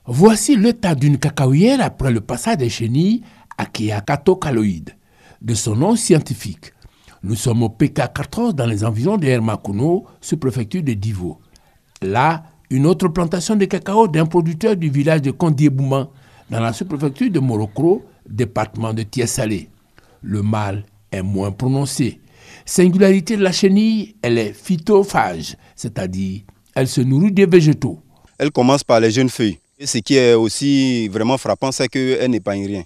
Voici l'état d'une cacaoyère après le passage des chenilles Achaecatochaloides, de son nom scientifique. Nous sommes au PK14 dans les environs de Hermakono, sous-préfecture de Divo. Là, une autre plantation de cacao d'un producteur du village de Kondiebouman, dans la sous-préfecture de Morokro, département de Tiès-Salé. Le mâle est moins prononcé. Singularité de la chenille, elle est phytophage, c'est-à-dire elle se nourrit des végétaux. Elle commence par les jeunes feuilles. Et ce qui est aussi vraiment frappant, c'est qu'elle n'épargne rien.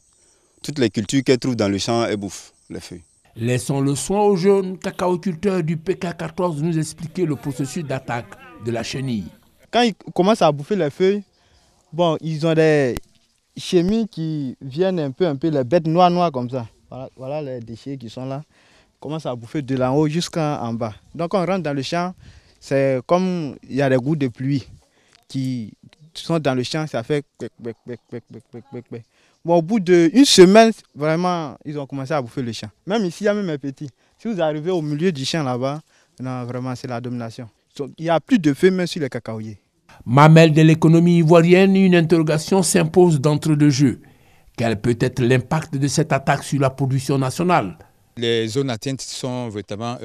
Toutes les cultures qu'elle trouve dans le champ, elle bouffe les feuilles. Laissons le soin aux jeunes cacaoculteurs du PK14 de nous expliquer le processus d'attaque de la chenille. Quand ils commencent à bouffer les feuilles, bon, ils ont des chenilles qui viennent un peu les bêtes noires comme ça. Voilà les déchets qui sont là. Ils commencent à bouffer de l'en haut jusqu'en bas. Donc on rentre dans le champ, c'est comme il y a des gouttes de pluie qui sont dans le champ, ça fait bec. Bon, au bout d'une semaine, vraiment, ils ont commencé à bouffer le champ. Même ici, il y a même mes petits. Si vous arrivez au milieu du champ là-bas, non, vraiment, c'est la domination. Il n'y a plus de feu même sur les cacaoyers. Mamelle de l'économie ivoirienne, une interrogation s'impose d'entre deux jeux. Quel peut être l'impact de cette attaque sur la production nationale? Les zones atteintes sont véritablement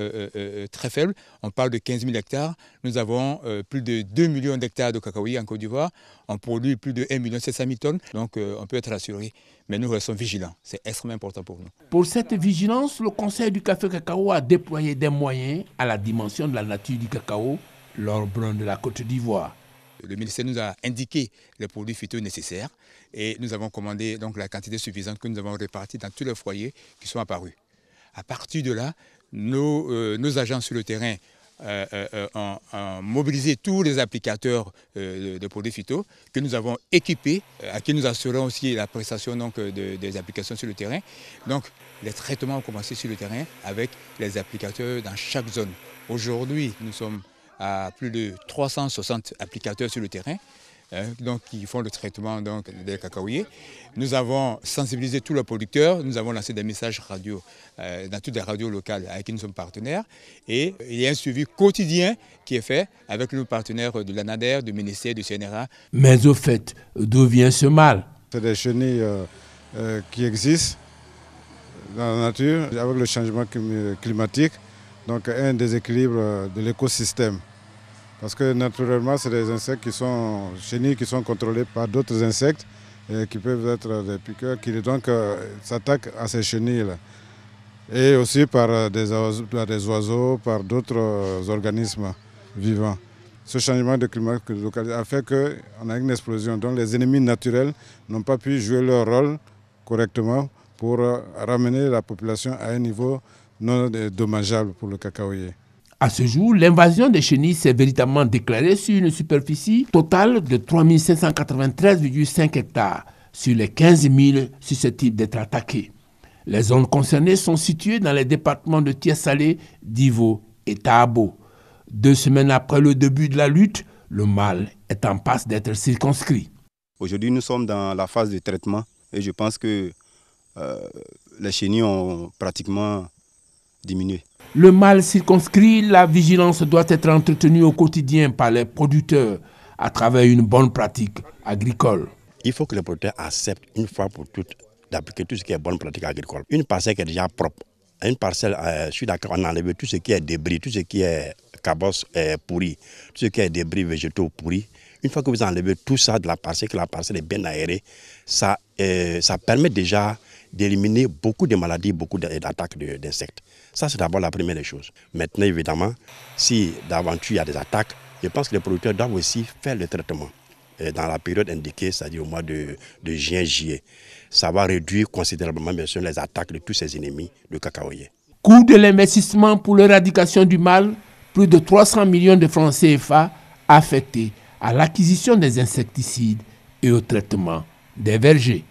très faibles. On parle de 15 000 hectares. Nous avons plus de 2 millions d'hectares de cacaoyers en Côte d'Ivoire. On produit plus de 1 700 000 tonnes. Donc on peut être rassuré. Mais nous restons vigilants. C'est extrêmement important pour nous. Pour cette vigilance, le Conseil du café cacao a déployé des moyens à la dimension de la nature du cacao, l'or brun de la Côte d'Ivoire. Le ministère nous a indiqué les produits phyto nécessaires et nous avons commandé donc la quantité suffisante que nous avons répartie dans tous les foyers qui sont apparus. À partir de là, nos agents sur le terrain ont mobilisé tous les applicateurs de produits phyto que nous avons équipés, à qui nous assurons aussi la prestation donc, des applications sur le terrain. Donc les traitements ont commencé sur le terrain avec les applicateurs dans chaque zone. Aujourd'hui, nous sommes à plus de 360 applicateurs sur le terrain. Donc, qui font le traitement donc, des cacaoyers. Nous avons sensibilisé tous les producteurs, nous avons lancé des messages radio dans toutes les radios locales avec qui nous sommes partenaires. Et il y a un suivi quotidien qui est fait avec nos partenaires de l'ANADER, du ministère, du CNRA. Mais au fait, d'où vient ce mal? C'est des chenilles qui existent dans la nature avec le changement climatique, donc un déséquilibre de l'écosystème. Parce que naturellement, c'est des insectes chenilles qui sont contrôlés par d'autres insectes qui peuvent être des piqueurs qui donc s'attaquent à ces chenilles-là. Et aussi par des oiseaux, par d'autres organismes vivants. Ce changement de climat a fait qu'on a une explosion. Donc les ennemis naturels n'ont pas pu jouer leur rôle correctement pour ramener la population à un niveau non dommageable pour le cacaoyer. À ce jour, l'invasion des chenilles s'est véritablement déclarée sur une superficie totale de 3 593,5 hectares sur les 15 000 susceptibles d'être attaqués. Les zones concernées sont situées dans les départements de Tiès-Salé, Divo et Tahabo. 2 semaines après le début de la lutte, le mal est en passe d'être circonscrit. Aujourd'hui, nous sommes dans la phase de traitement et je pense que les chenilles ont pratiquement diminué. Le mal circonscrit, la vigilance doit être entretenue au quotidien par les producteurs à travers une bonne pratique agricole. Il faut que les producteurs acceptent une fois pour toutes d'appliquer tout ce qui est bonne pratique agricole. Une parcelle qui est déjà propre, une parcelle sur laquelle on enlève tout ce qui est débris, tout ce qui est cabosse pourri, tout ce qui est débris végétaux pourris. Une fois que vous enlevez tout ça de la parcelle, que la parcelle est bien aérée, ça permet déjà d'éliminer beaucoup de maladies, beaucoup d'attaques d'insectes. Ça, c'est d'abord la première des choses. Maintenant, évidemment, si d'aventure il y a des attaques, je pense que les producteurs doivent aussi faire le traitement dans la période indiquée, c'est-à-dire au mois de juin-juillet. Ça va réduire considérablement, bien sûr, les attaques de tous ces ennemis de cacaoyers. Coût de l'investissement pour l'éradication du mal, plus de 300 millions de francs CFA affectés à l'acquisition des insecticides et au traitement des vergers.